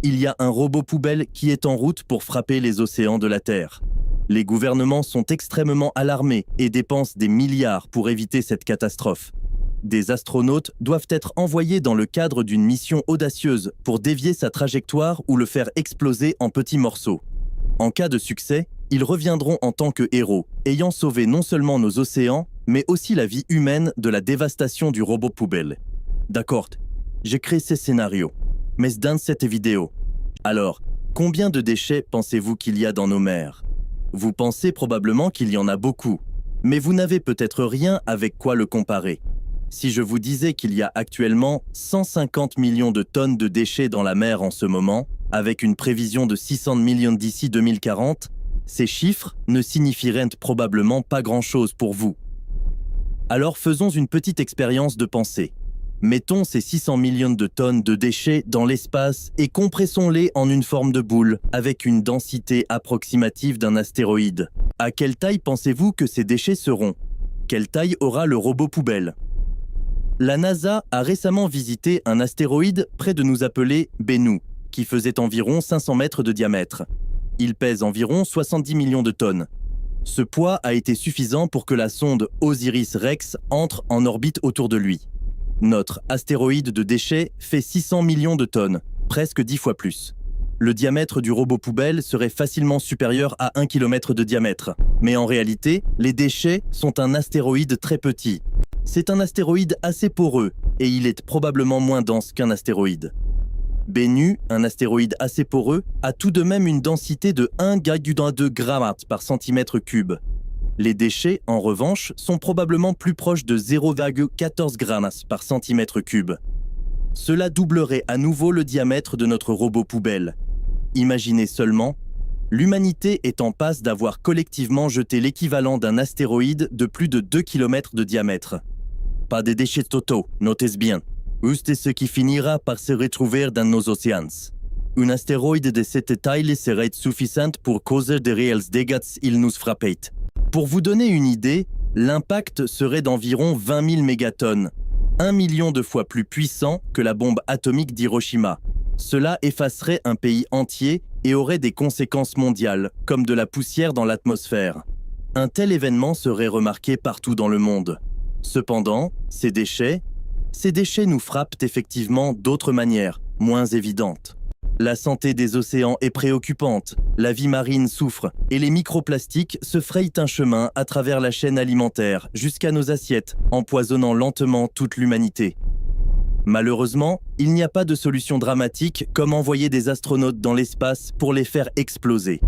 Il y a un robot poubelle qui est en route pour frapper les océans de la Terre. Les gouvernements sont extrêmement alarmés et dépensent des milliards pour éviter cette catastrophe. Des astronautes doivent être envoyés dans le cadre d'une mission audacieuse pour dévier sa trajectoire ou le faire exploser en petits morceaux. En cas de succès, ils reviendront en tant que héros, ayant sauvé non seulement nos océans, mais aussi la vie humaine de la dévastation du robot poubelle. D'accord, j'ai créé ces scénarios, mais dans cette vidéo. Alors, combien de déchets pensez-vous qu'il y a dans nos mers? Vous pensez probablement qu'il y en a beaucoup, mais vous n'avez peut-être rien avec quoi le comparer. Si je vous disais qu'il y a actuellement 150 millions de tonnes de déchets dans la mer en ce moment, avec une prévision de 600 millions d'ici 2040, ces chiffres ne signifieraient probablement pas grand-chose pour vous. Alors faisons une petite expérience de pensée. Mettons ces 600 millions de tonnes de déchets dans l'espace et compressons-les en une forme de boule avec une densité approximative d'un astéroïde. À quelle taille pensez-vous que ces déchets seront? Quelle taille aura le robot poubelle? La NASA a récemment visité un astéroïde près de nous appelé Bennu, qui faisait environ 500 mètres de diamètre. Il pèse environ 70 millions de tonnes. Ce poids a été suffisant pour que la sonde OSIRIS-REx entre en orbite autour de lui. Notre astéroïde de déchets fait 600 millions de tonnes, presque 10 fois plus. Le diamètre du robot poubelle serait facilement supérieur à 1 km de diamètre. Mais en réalité, les déchets sont un astéroïde très petit. C'est un astéroïde assez poreux et il est probablement moins dense qu'un astéroïde. Bennu, un astéroïde assez poreux, a tout de même une densité de 1,2 grammes par centimètre cube. Les déchets, en revanche, sont probablement plus proches de 0,14 grammes par centimètre cube. Cela doublerait à nouveau le diamètre de notre robot poubelle. Imaginez seulement, l'humanité est en passe d'avoir collectivement jeté l'équivalent d'un astéroïde de plus de 2 km de diamètre. Pas des déchets totaux, notez bien. C'est ce qui finira par se retrouver dans nos océans. Un astéroïde de cette taille serait suffisant pour causer de réels dégâts s'il nous frappait. Pour vous donner une idée, l'impact serait d'environ 20 000 mégatonnes, 1 million de fois plus puissant que la bombe atomique d'Hiroshima. Cela effacerait un pays entier et aurait des conséquences mondiales, comme de la poussière dans l'atmosphère. Un tel événement serait remarqué partout dans le monde. Cependant, ces déchets nous frappent effectivement d'autres manières, moins évidentes. La santé des océans est préoccupante, la vie marine souffre et les microplastiques se frayent un chemin à travers la chaîne alimentaire jusqu'à nos assiettes, empoisonnant lentement toute l'humanité. Malheureusement, il n'y a pas de solution dramatique comme envoyer des astronautes dans l'espace pour les faire exploser.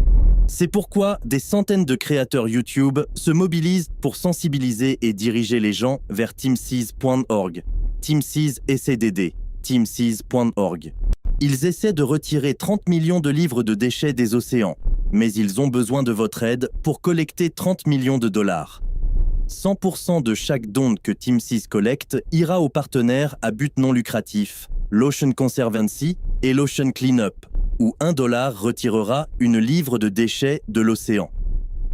C'est pourquoi des centaines de créateurs YouTube se mobilisent pour sensibiliser et diriger les gens vers teamseas.org. Teamseas et CDD, teamseas.org. Ils essaient de retirer 30 millions de livres de déchets des océans, mais ils ont besoin de votre aide pour collecter 30 millions de dollars. 100% de chaque don que Teamseas collecte ira aux partenaires à but non lucratif, l'Ocean Conservancy et l'Ocean Cleanup, où $1 retirera une livre de déchets de l'océan.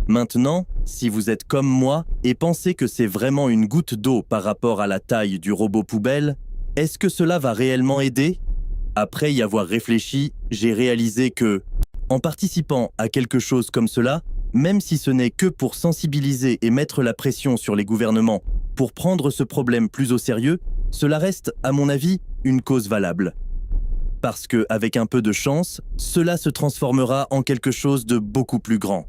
Maintenant, si vous êtes comme moi et pensez que c'est vraiment une goutte d'eau par rapport à la taille du robot poubelle, est-ce que cela va réellement aider? Après y avoir réfléchi, j'ai réalisé que, en participant à quelque chose comme cela, même si ce n'est que pour sensibiliser et mettre la pression sur les gouvernements pour prendre ce problème plus au sérieux, cela reste, à mon avis, une cause valable. Parce que, avec un peu de chance, cela se transformera en quelque chose de beaucoup plus grand.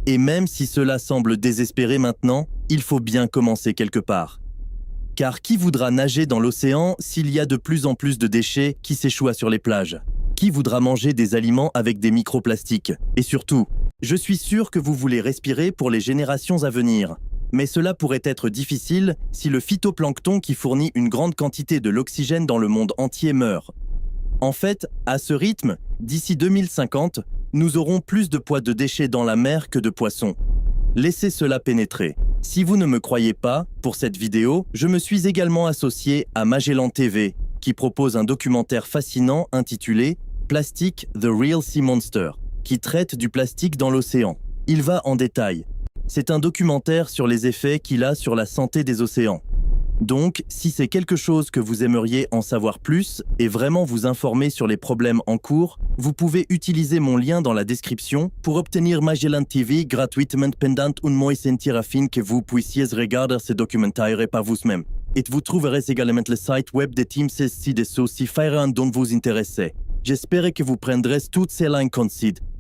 Et même si cela semble désespéré maintenant, il faut bien commencer quelque part. Car qui voudra nager dans l'océan s'il y a de plus en plus de déchets qui s'échouent sur les plages? Qui voudra manger des aliments avec des microplastiques? Et surtout, je suis sûr que vous voulez respirer pour les générations à venir. Mais cela pourrait être difficile si le phytoplancton qui fournit une grande quantité de l'oxygène dans le monde entier meurt. En fait, à ce rythme, d'ici 2050, nous aurons plus de poids de déchets dans la mer que de poissons. Laissez cela pénétrer. Si vous ne me croyez pas, pour cette vidéo, je me suis également associé à Magellan TV, qui propose un documentaire fascinant intitulé « Plastic, the Real Sea Monster », qui traite du plastique dans l'océan. Il va en détail. C'est un documentaire sur les effets qu'il a sur la santé des océans. Donc, si c'est quelque chose que vous aimeriez en savoir plus et vraiment vous informer sur les problèmes en cours, vous pouvez utiliser mon lien dans la description pour obtenir Magellan TV gratuitement pendant un mois sentir afin que vous puissiez regarder ce documentaire par vous-même. Et vous trouverez également le site web de Teams ci-dessous si faire un dont vous intéressez. J'espère que vous prendrez toutes ces lignes en considération.